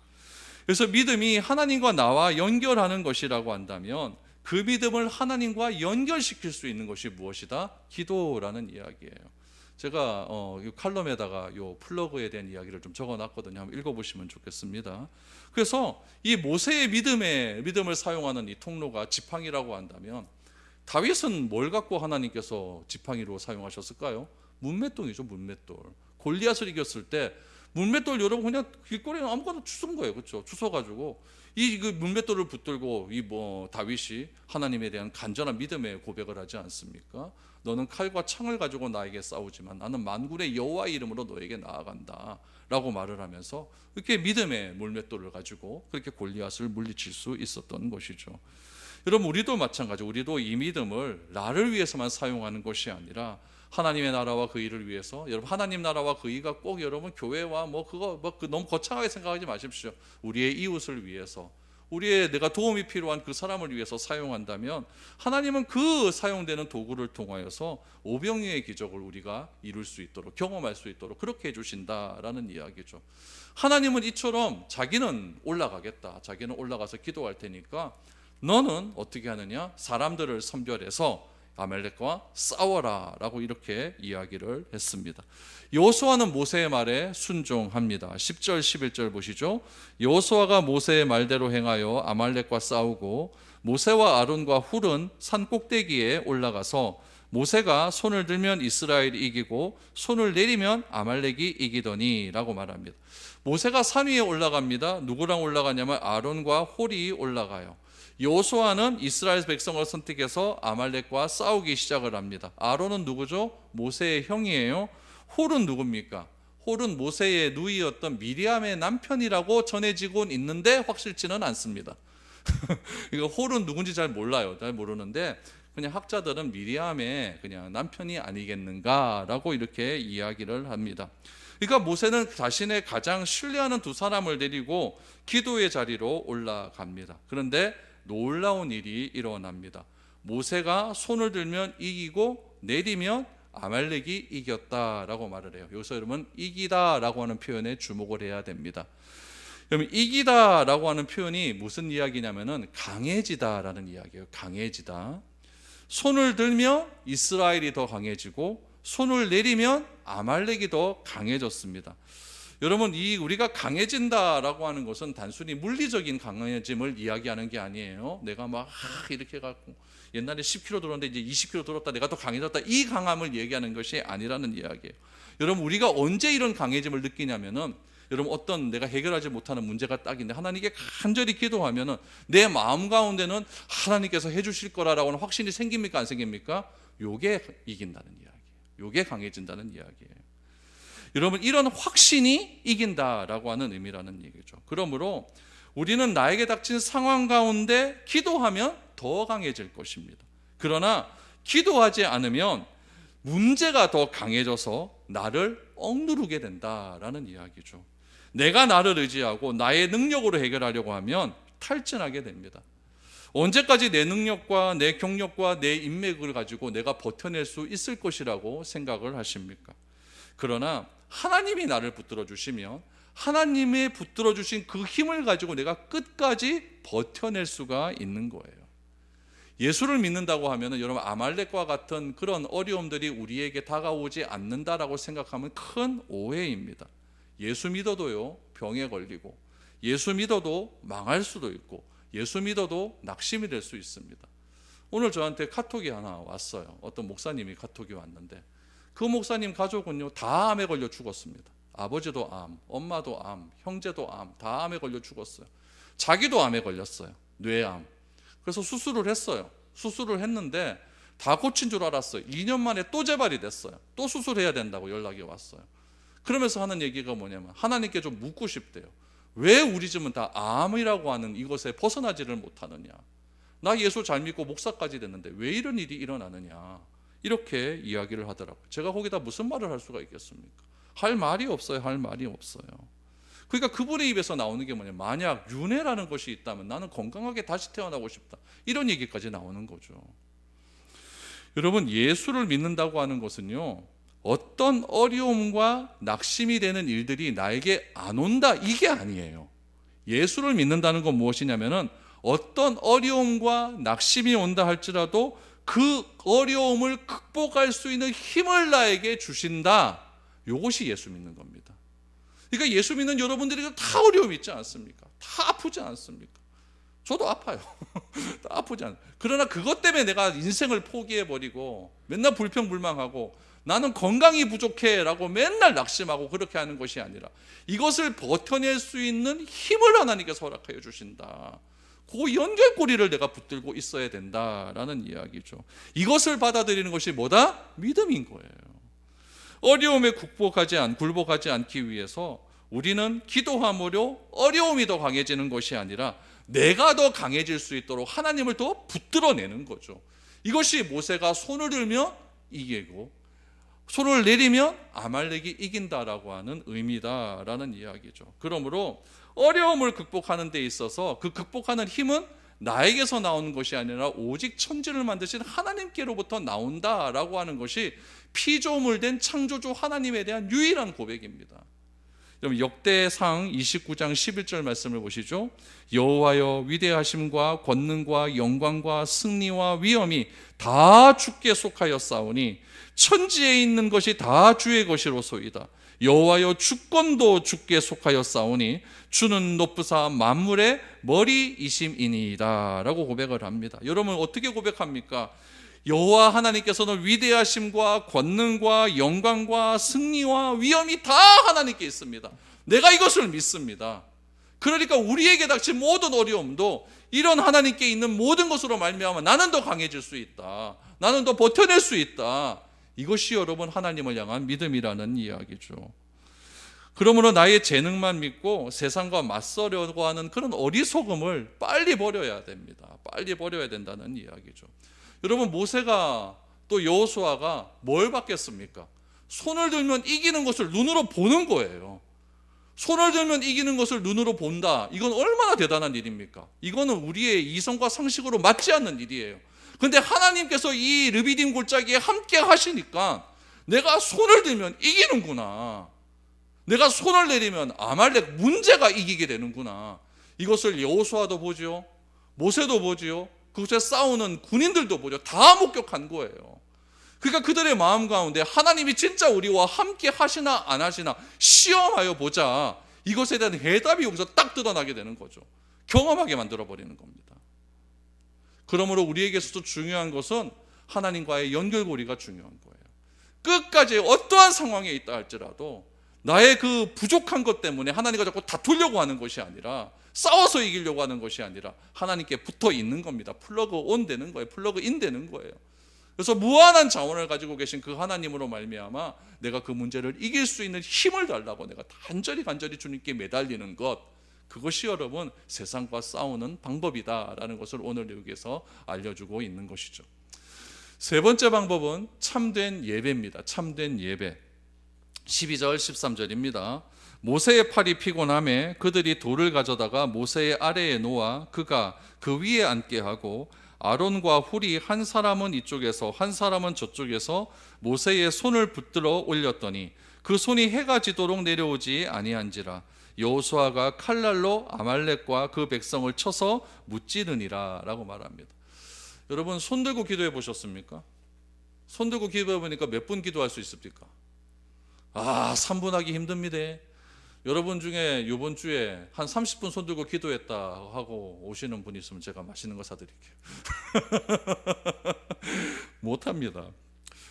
그래서 믿음이 하나님과 나와 연결하는 것이라고 한다면 그 믿음을 하나님과 연결시킬 수 있는 것이 무엇이다? 기도라는 이야기예요. 제가 칼럼에다가 요 플러그에 대한 이야기를 좀 적어놨거든요. 한번 읽어보시면 좋겠습니다. 그래서 이 모세의 믿음을 사용하는 이 통로가 지팡이라고 한다면 다윗은 뭘 갖고 하나님께서 지팡이로 사용하셨을까요? 문맷돌이죠. 문맷돌. 골리앗을 이겼을 때 문맷돌 여러분 그냥 길거리에 아무거나 주운 거예요. 그렇죠? 주워가지고 이 문맷돌을 붙들고 다윗이 하나님에 대한 간절한 믿음의 고백을 하지 않습니까? 너는 칼과 창을 가지고 나에게 싸우지만 나는 만군의 여호와의 이름으로 너에게 나아간다 라고 말을 하면서 이렇게 믿음의 물맷돌을 가지고 그렇게 골리앗을 물리칠 수 있었던 것이죠. 여러분 우리도 마찬가지, 우리도 이 믿음을 나를 위해서만 사용하는 것이 아니라 하나님의 나라와 그 일을 위해서, 여러분 하나님 나라와 그 일가 꼭 여러분 교회와 너무 거창하게 생각하지 마십시오. 우리의 이웃을 위해서, 우리의 내가 도움이 필요한 그 사람을 위해서 사용한다면 하나님은 그 사용되는 도구를 통하여서 오병이의 기적을 우리가 이룰 수 있도록, 경험할 수 있도록 그렇게 해주신다라는 이야기죠. 하나님은 이처럼 자기는 올라가겠다, 자기는 올라가서 기도할 테니까 너는 어떻게 하느냐, 사람들을 선별해서 아말렉과 싸워라 라고 이렇게 이야기를 했습니다. 여호수아는 모세의 말에 순종합니다. 10절 11절 보시죠. 여호수아가 모세의 말대로 행하여 아말렉과 싸우고 모세와 아론과 훌은 산 꼭대기에 올라가서 모세가 손을 들면 이스라엘이 이기고 손을 내리면 아말렉이 이기더니 라고 말합니다. 모세가 산 위에 올라갑니다. 누구랑 올라가냐면 아론과 홀이 올라가요. 여호수아는 이스라엘 백성을 선택해서 아말렉과 싸우기 시작을 합니다. 아론은 누구죠? 모세의 형이에요. 홀은 누굽니까? 홀은 모세의 누이였던 미리암의 남편이라고 전해지고 있는데 확실치는 않습니다. 이거 홀은 누군지 잘 몰라요. 잘 모르는데 그냥 학자들은 미리암의 그냥 남편이 아니겠는가라고 이렇게 이야기를 합니다. 그러니까 모세는 자신의 가장 신뢰하는 두 사람을 데리고 기도의 자리로 올라갑니다. 그런데 놀라운 일이 일어납니다. 모세가 손을 들면 이기고 내리면 아말렉이 이겼다라고 말을 해요. 여기서 여러분 이기다라고 하는 표현에 주목을 해야 됩니다. 여러분 이기다라고 하는 표현이 무슨 이야기냐면은 강해지다라는 이야기예요. 강해지다. 손을 들면 이스라엘이 더 강해지고 손을 내리면 아말렉이 더 강해졌습니다. 여러분 우리가 강해진다라고 하는 것은 단순히 물리적인 강해짐을 이야기하는 게 아니에요. 내가 막 이렇게 갖고 옛날에 10kg 들었는데 이제 20kg 들었다, 내가 더 강해졌다, 이 강함을 얘기하는 것이 아니라는 이야기예요. 여러분 우리가 언제 이런 강해짐을 느끼냐면은 여러분 어떤 내가 해결하지 못하는 문제가 딱 있는데 하나님께 간절히 기도하면은 내 마음 가운데는 하나님께서 해주실 거라고 하는 확신이 생깁니까 안 생깁니까? 요게 이긴다는 이야기예요. 요게 강해진다는 이야기예요. 여러분 이런 확신이 이긴다라고 하는 의미라는 얘기죠. 그러므로 우리는 나에게 닥친 상황 가운데 기도하면 더 강해질 것입니다. 그러나 기도하지 않으면 문제가 더 강해져서 나를 억누르게 된다라는 이야기죠. 내가 나를 의지하고 나의 능력으로 해결하려고 하면 탈진하게 됩니다. 언제까지 내 능력과 내 경력과 내 인맥을 가지고 내가 버텨낼 수 있을 것이라고 생각을 하십니까? 그러나 하나님이 나를 붙들어 주시면 하나님의 붙들어 주신 그 힘을 가지고 내가 끝까지 버텨낼 수가 있는 거예요. 예수를 믿는다고 하면 여러분 아말렉과 같은 그런 어려움들이 우리에게 다가오지 않는다라고 생각하면 큰 오해입니다. 예수 믿어도요 병에 걸리고, 예수 믿어도 망할 수도 있고, 예수 믿어도 낙심이 될 수 있습니다. 오늘 저한테 카톡이 하나 왔어요. 어떤 목사님이 카톡이 왔는데 그 목사님 가족은요 다 암에 걸려 죽었습니다. 아버지도 암, 엄마도 암, 형제도 암, 다 암에 걸려 죽었어요. 자기도 암에 걸렸어요. 뇌암. 그래서 수술을 했어요. 수술을 했는데 다 고친 줄 알았어요. 2년 만에 또 재발이 됐어요. 또 수술해야 된다고 연락이 왔어요. 그러면서 하는 얘기가 뭐냐면 하나님께 좀 묻고 싶대요. 왜 우리 집은 다 암이라고 하는 이것에 벗어나지를 못하느냐. 나 예수 잘 믿고 목사까지 됐는데 왜 이런 일이 일어나느냐. 이렇게 이야기를 하더라고요. 제가 거기다 무슨 말을 할 수가 있겠습니까? 할 말이 없어요. 할 말이 없어요. 그러니까 그분의 입에서 나오는 게 뭐냐. 만약 윤회라는 것이 있다면 나는 건강하게 다시 태어나고 싶다. 이런 얘기까지 나오는 거죠. 여러분, 예수를 믿는다고 하는 것은요, 어떤 어려움과 낙심이 되는 일들이 나에게 안 온다, 이게 아니에요. 예수를 믿는다는 건 무엇이냐면은 어떤 어려움과 낙심이 온다 할지라도 그 어려움을 극복할 수 있는 힘을 나에게 주신다. 이것이 예수 믿는 겁니다. 그러니까 예수 믿는 여러분들이 다 어려움 있지 않습니까? 다 아프지 않습니까? 저도 아파요. 아프지 않아요. 그러나 그것 때문에 내가 인생을 포기해버리고 맨날 불평불만하고 나는 건강이 부족해 라고 맨날 낙심하고 그렇게 하는 것이 아니라 이것을 버텨낼 수 있는 힘을 하나님께서 허락하여 주신다. 그 연결고리를 내가 붙들고 있어야 된다라는 이야기죠. 이것을 받아들이는 것이 뭐다? 믿음인 거예요. 어려움에 굴복하지 않기 위해서 우리는 기도함으로 어려움이 더 강해지는 것이 아니라 내가 더 강해질 수 있도록 하나님을 더 붙들어내는 거죠. 이것이 모세가 손을 들면 이기고 손을 내리면 아말렉이 이긴다라고 하는 의미다라는 이야기죠. 그러므로 어려움을 극복하는 데 있어서 그 극복하는 힘은 나에게서 나오는 것이 아니라 오직 천지를 만드신 하나님께로부터 나온다라고 하는 것이 피조물 된 창조주 하나님에 대한 유일한 고백입니다. 여러분, 역대상 29장 11절 말씀을 보시죠. 여호와여, 위대하심과 권능과 영광과 승리와 위엄이 다 주께 속하였사오니 천지에 있는 것이 다 주의 것이로소이다. 여호와여, 주권도 주께 속하였사오니 주는 높으사 만물의 머리이심이니이다 라고 고백을 합니다. 여러분, 어떻게 고백합니까? 여호와 하나님께서는 위대하심과 권능과 영광과 승리와 위엄이 다 하나님께 있습니다. 내가 이것을 믿습니다. 그러니까 우리에게 닥친 모든 어려움도 이런 하나님께 있는 모든 것으로 말미암아 나는 더 강해질 수 있다. 나는 더 버텨낼 수 있다. 이것이 여러분 하나님을 향한 믿음이라는 이야기죠. 그러므로 나의 재능만 믿고 세상과 맞서려고 하는 그런 어리석음을 빨리 버려야 됩니다. 빨리 버려야 된다는 이야기죠. 여러분, 모세가 또 여호수아가 뭘 받겠습니까? 손을 들면 이기는 것을 눈으로 보는 거예요. 손을 들면 이기는 것을 눈으로 본다. 이건 얼마나 대단한 일입니까? 이거는 우리의 이성과 상식으로 맞지 않는 일이에요. 그런데 하나님께서 이 르비딤 골짜기에 함께 하시니까 내가 손을 들면 이기는구나. 내가 손을 내리면 아말렉 문제가 이기게 되는구나. 이것을 여호수아도 보죠. 모세도 보죠. 그곳에 싸우는 군인들도 보죠. 다 목격한 거예요. 그러니까 그들의 마음 가운데 하나님이 진짜 우리와 함께 하시나 안 하시나 시험하여 보자. 이것에 대한 해답이 여기서 딱 드러나게 되는 거죠. 경험하게 만들어버리는 겁니다. 그러므로 우리에게서도 중요한 것은 하나님과의 연결고리가 중요한 거예요. 끝까지 어떠한 상황에 있다 할지라도 나의 그 부족한 것 때문에 하나님과 자꾸 다투려고 하는 것이 아니라 싸워서 이기려고 하는 것이 아니라 하나님께 붙어 있는 겁니다. 플러그 온 되는 거예요. 플러그 인 되는 거예요. 그래서 무한한 자원을 가지고 계신 그 하나님으로 말미암아 내가 그 문제를 이길 수 있는 힘을 달라고 내가 간절히 주님께 매달리는 것, 그것이 여러분 세상과 싸우는 방법이다라는 것을 오늘 여기에서 알려주고 있는 것이죠. 세 번째 방법은 참된 예배입니다. 참된 예배. 12절 13절입니다. 모세의 팔이 피곤함에 그들이 돌을 가져다가 모세의 아래에 놓아 그가 그 위에 앉게 하고 아론과 훌이 한 사람은 이쪽에서 한 사람은 저쪽에서 모세의 손을 붙들어 올렸더니 그 손이 해가 지도록 내려오지 아니한지라. 여호수아가 칼날로 아말렉과 그 백성을 쳐서 무찌르니라 라고 말합니다. 여러분, 손 들고 기도해 보셨습니까? 손 들고 기도해 보니까 몇 분 기도할 수 있습니까? 3분 하기 힘듭니다. 여러분 중에 이번 주에 한 30분 손 들고 기도했다 하고 오시는 분이 있으면 제가 맛있는 거 사드릴게요. 못합니다.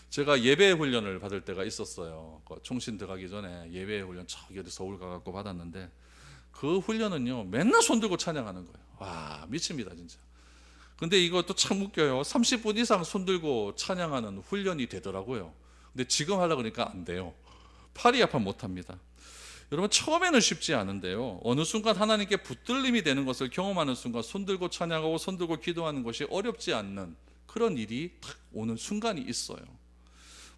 제가 예배 훈련을 받을 때가 있었어요. 총신 들어가기 전에 예배 훈련 저기 어디 서울 가갖고 받았는데 그 훈련은요 맨날 손 들고 찬양하는 거예요. 와, 미칩니다 진짜. 근데 이것도 참 웃겨요. 30분 이상 손 들고 찬양하는 훈련이 되더라고요. 근데 지금 하려고 그러니까 안 돼요. 팔이 아파 못합니다. 여러분, 처음에는 쉽지 않은데요, 어느 순간 하나님께 붙들림이 되는 것을 경험하는 순간 손 들고 찬양하고 손 들고 기도하는 것이 어렵지 않는 그런 일이 딱 오는 순간이 있어요.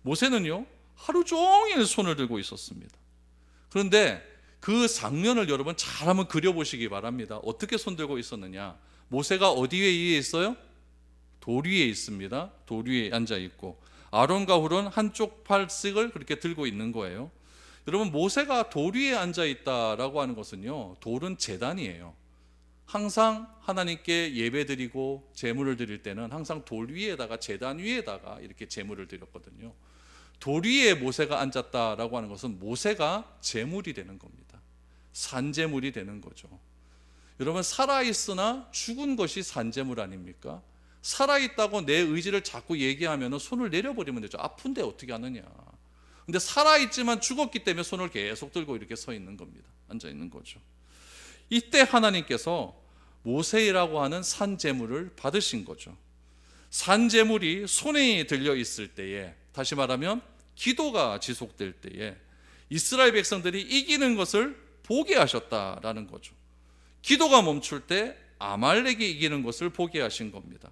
모세는요 하루 종일 손을 들고 있었습니다. 그런데 그 장면을 여러분 잘 한번 그려보시기 바랍니다. 어떻게 손 들고 있었느냐? 모세가 어디 위에 있어요? 돌 위에 있습니다. 돌 위에 앉아 있고 아론과 훌은 한쪽 팔씩을 그렇게 들고 있는 거예요. 여러분, 모세가 돌 위에 앉아 있다라고 하는 것은요, 돌은 제단이에요. 항상 하나님께 예배드리고 제물을 드릴 때는 항상 돌 위에다가, 제단 위에다가 이렇게 제물을 드렸거든요. 돌 위에 모세가 앉았다라고 하는 것은 모세가 제물이 되는 겁니다. 산제물이 되는 거죠. 여러분, 살아있으나 죽은 것이 산제물 아닙니까? 살아있다고 내 의지를 자꾸 얘기하면 손을 내려버리면 되죠. 아픈데 어떻게 하느냐. 근데 살아있지만 죽었기 때문에 손을 계속 들고 이렇게 서 있는 겁니다. 앉아 있는 거죠. 이때 하나님께서 모세라고 하는 산제물을 받으신 거죠. 산제물이 손에 들려 있을 때에, 다시 말하면 기도가 지속될 때에 이스라엘 백성들이 이기는 것을 보게 하셨다라는 거죠. 기도가 멈출 때 아말렉이 이기는 것을 보게 하신 겁니다.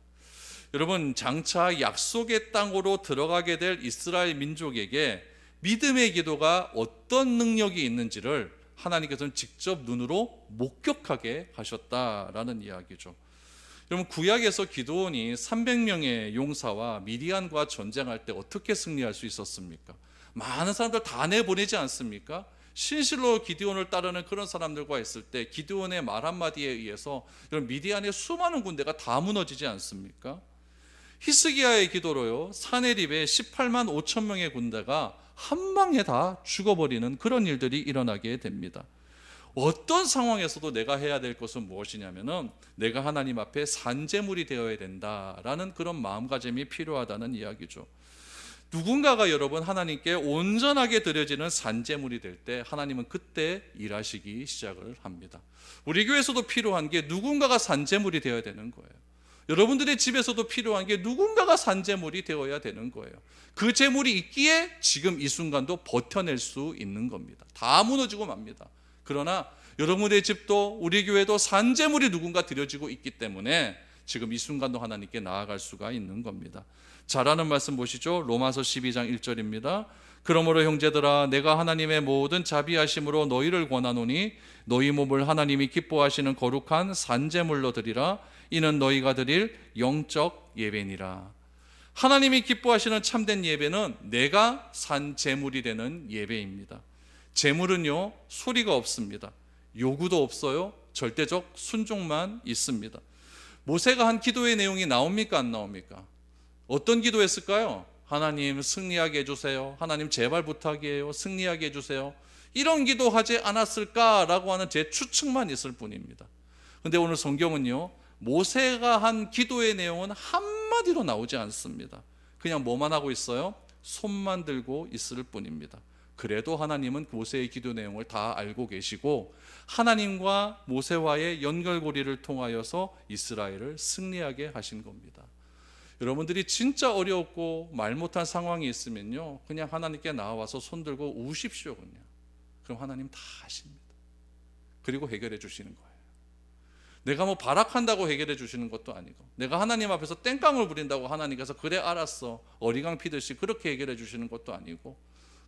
여러분, 장차 약속의 땅으로 들어가게 될 이스라엘 민족에게 믿음의 기도가 어떤 능력이 있는지를 하나님께서는 직접 눈으로 목격하게 하셨다라는 이야기죠. 여러분, 구약에서 기드온이 300명의 용사와 미디안과 전쟁할 때 어떻게 승리할 수 있었습니까? 많은 사람들 다 내보내지 않습니까? 신실로 기드온을 따르는 그런 사람들과 있을 때 기드온의 말 한마디에 의해서 이런 미디안의 수많은 군대가 다 무너지지 않습니까? 히스기야의 기도로요, 사네립의 18만 5천 명의 군대가 한 방에 다 죽어버리는 그런 일들이 일어나게 됩니다. 어떤 상황에서도 내가 해야 될 것은 무엇이냐면은 내가 하나님 앞에 산제물이 되어야 된다라는 그런 마음가짐이 필요하다는 이야기죠. 누군가가 여러분 하나님께 온전하게 드려지는 산제물이 될 때 하나님은 그때 일하시기 시작을 합니다. 우리 교회에서도 필요한 게 누군가가 산제물이 되어야 되는 거예요. 여러분들의 집에서도 필요한 게 누군가가 산제물이 되어야 되는 거예요. 그 제물이 있기에 지금 이 순간도 버텨낼 수 있는 겁니다. 다 무너지고 맙니다. 그러나 여러분의 집도 우리 교회도 산제물이 누군가 드려지고 있기 때문에 지금 이 순간도 하나님께 나아갈 수가 있는 겁니다. 잘하는 말씀 보시죠. 로마서 12장 1절입니다. 그러므로 형제들아, 내가 하나님의 모든 자비하심으로 너희를 권하노니 너희 몸을 하나님이 기뻐하시는 거룩한 산제물로 드리라. 이는 너희가 드릴 영적 예배니라. 하나님이 기뻐하시는 참된 예배는 내가 산 제물이 되는 예배입니다. 제물은요, 소리가 없습니다. 요구도 없어요. 절대적 순종만 있습니다. 모세가 한 기도의 내용이 나옵니까, 안 나옵니까? 어떤 기도했을까요? 하나님 승리하게 해주세요. 하나님 제발 부탁이에요. 승리하게 해주세요. 이런 기도하지 않았을까라고 하는 제 추측만 있을 뿐입니다. 그런데 오늘 성경은요, 모세가 한 기도의 내용은 한마디로 나오지 않습니다. 그냥 뭐만 하고 있어요? 손만 들고 있을 뿐입니다. 그래도 하나님은 모세의 기도 내용을 다 알고 계시고 하나님과 모세와의 연결고리를 통하여서 이스라엘을 승리하게 하신 겁니다. 여러분들이 진짜 어렵고 말 못한 상황이 있으면요, 그냥 하나님께 나와서 손 들고 우십시오. 그럼 하나님 다 하십니다. 그리고 해결해 주시는 거예요. 내가 뭐 발악한다고 해결해 주시는 것도 아니고, 내가 하나님 앞에서 땡깡을 부린다고 하나님께서 그래 알았어 어리광 피듯이 그렇게 해결해 주시는 것도 아니고,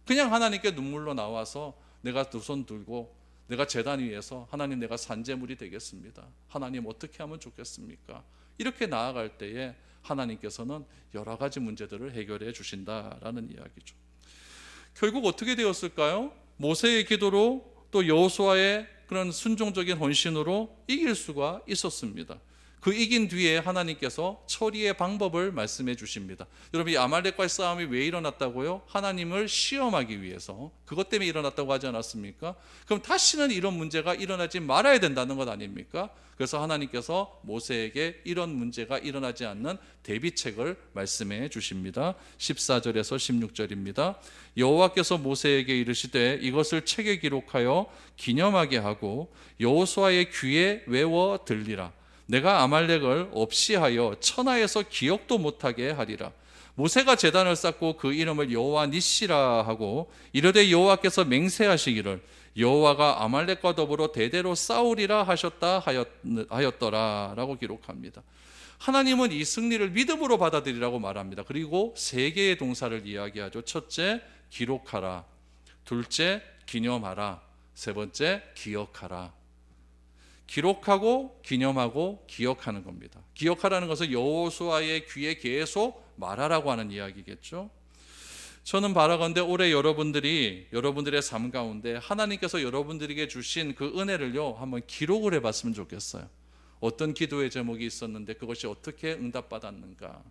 그냥 하나님께 눈물로 나와서 내가 두 손 들고 내가 제단 위에서 하나님, 내가 산제물이 되겠습니다. 하나님 어떻게 하면 좋겠습니까? 이렇게 나아갈 때에 하나님께서는 여러 가지 문제들을 해결해 주신다라는 이야기죠. 결국 어떻게 되었을까요? 모세의 기도로 또 여호수아의 그런 순종적인 헌신으로 이길 수가 있었습니다. 그 이긴 뒤에 하나님께서 처리의 방법을 말씀해 주십니다. 여러분, 이 아말렉과의 싸움이 왜 일어났다고요? 하나님을 시험하기 위해서, 그것 때문에 일어났다고 하지 않았습니까? 그럼 다시는 이런 문제가 일어나지 말아야 된다는 것 아닙니까? 그래서 하나님께서 모세에게 이런 문제가 일어나지 않는 대비책을 말씀해 주십니다. 14절에서 16절입니다. 여호와께서 모세에게 이르시되 이것을 책에 기록하여 기념하게 하고 여호수아의 귀에 외워 들리라. 내가 아말렉을 없이 하여 천하에서 기억도 못하게 하리라. 모세가 제단을 쌓고 그 이름을 여호와 니시라 하고 이르되 여호와께서 맹세하시기를 여호와가 아말렉과 더불어 대대로 싸우리라 하셨다 하였더라 라고 기록합니다. 하나님은 이 승리를 믿음으로 받아들이라고 말합니다. 그리고 세 개의 동사를 이야기하죠. 첫째, 기록하라. 둘째, 기념하라. 세 번째, 기억하라. 기록하고 기념하고 기억하는 겁니다. 기억하라는 것은 여호수아의 귀에 계속 말하라고 하는 이야기겠죠. 저는 바라건대 올해 여러분들의 삶 가운데 하나님께서 여러분들에게 주신 그 은혜를요 한번 기록을 해봤으면 좋겠어요. 어떤 기도의 제목이 있었는데 그것이 어떻게 응답받았는가,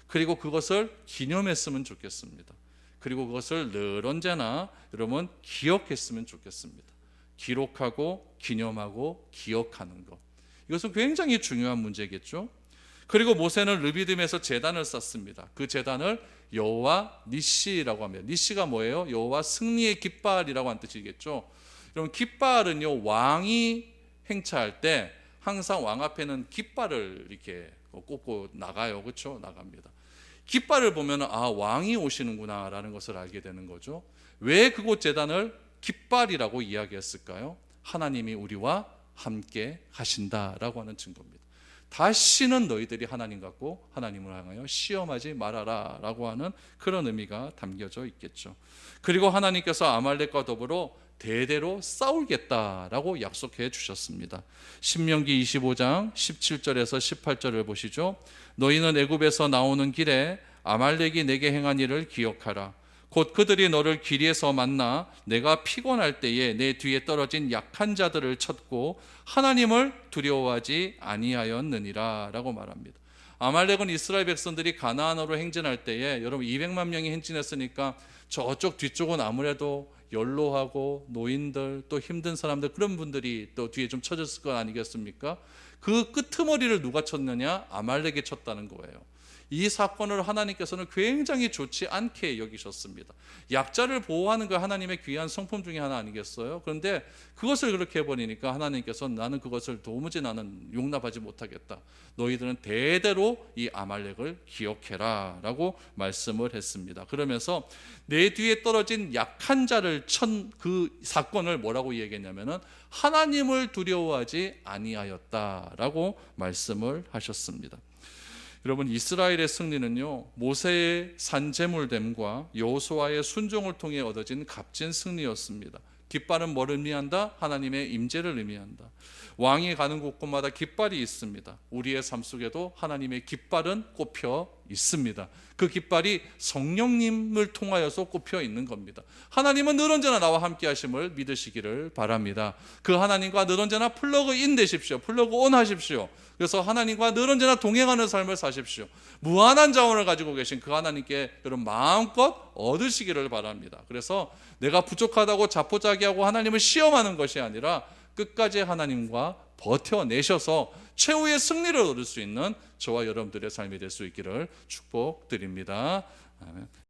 그리고 그것을 기념했으면 좋겠습니다. 그리고 그것을 늘 언제나 여러분 기억했으면 좋겠습니다. 기록하고 기념하고 기억하는 것, 이것은 굉장히 중요한 문제겠죠. 그리고 모세는 르비딤에서 제단을 쌓습니다. 그 제단을 여호와 니시라고 합니다. 니시가 뭐예요? 여호와 승리의 깃발이라고 하는 뜻이겠죠. 여러분, 깃발은요 왕이 행차할 때 항상 왕 앞에는 깃발을 이렇게 꽂고 나가요. 그렇죠? 나갑니다. 깃발을 보면 아, 왕이 오시는구나라는 것을 알게 되는 거죠. 왜 그곳 제단을 깃발이라고 이야기했을까요? 하나님이 우리와 함께 하신다라고 하는 증거입니다. 다시는 너희들이 하나님 같고 하나님을 향하여 시험하지 말아라 라고 하는 그런 의미가 담겨져 있겠죠. 그리고 하나님께서 아말렉과 더불어 대대로 싸우겠다라고 약속해 주셨습니다. 신명기 25장 17절에서 18절을 보시죠. 너희는 애굽에서 나오는 길에 아말렉이 내게 행한 일을 기억하라. 곧 그들이 너를 길에서 만나 내가 피곤할 때에 내 뒤에 떨어진 약한 자들을 쳤고 하나님을 두려워하지 아니하였느니라 라고 말합니다. 아말렉은 이스라엘 백성들이 가나안으로 행진할 때에 여러분 200만 명이 행진했으니까 저쪽 뒤쪽은 아무래도 연로하고 노인들 또 힘든 사람들, 그런 분들이 또 뒤에 좀 쳐졌을 것 아니겠습니까? 그 끄트머리를 누가 쳤느냐? 아말렉이 쳤다는 거예요. 이 사건을 하나님께서는 굉장히 좋지 않게 여기셨습니다. 약자를 보호하는 거 하나님의 귀한 성품 중에 하나 아니겠어요? 그런데 그것을 그렇게 해버리니까 하나님께서 나는 그것을 도무지 나는 용납하지 못하겠다. 너희들은 대대로 이 아말렉을 기억해라 라고 말씀을 했습니다. 그러면서 내 뒤에 떨어진 약한 자를 천 그 사건을 뭐라고 얘기했냐면은 하나님을 두려워하지 아니하였다라고 말씀을 하셨습니다. 여러분, 이스라엘의 승리는요 모세의 산제물됨과 여호수아의 순종을 통해 얻어진 값진 승리였습니다. 깃발은 뭘 의미한다? 하나님의 임재를 의미한다. 왕이 가는 곳곳마다 깃발이 있습니다. 우리의 삶 속에도 하나님의 깃발은 꼽혀 있습니다. 그 깃발이 성령님을 통하여서 꼽혀 있는 겁니다. 하나님은 늘 언제나 나와 함께 하심을 믿으시기를 바랍니다. 그 하나님과 늘 언제나 플러그인 되십시오. 플러그온 하십시오. 그래서 하나님과 늘 언제나 동행하는 삶을 사십시오. 무한한 자원을 가지고 계신 그 하나님께 여러분 마음껏 얻으시기를 바랍니다. 그래서 내가 부족하다고 자포자기하고 하나님을 시험하는 것이 아니라 끝까지 하나님과 버텨내셔서 최후의 승리를 얻을 수 있는 저와 여러분들의 삶이 될 수 있기를 축복드립니다. 아멘.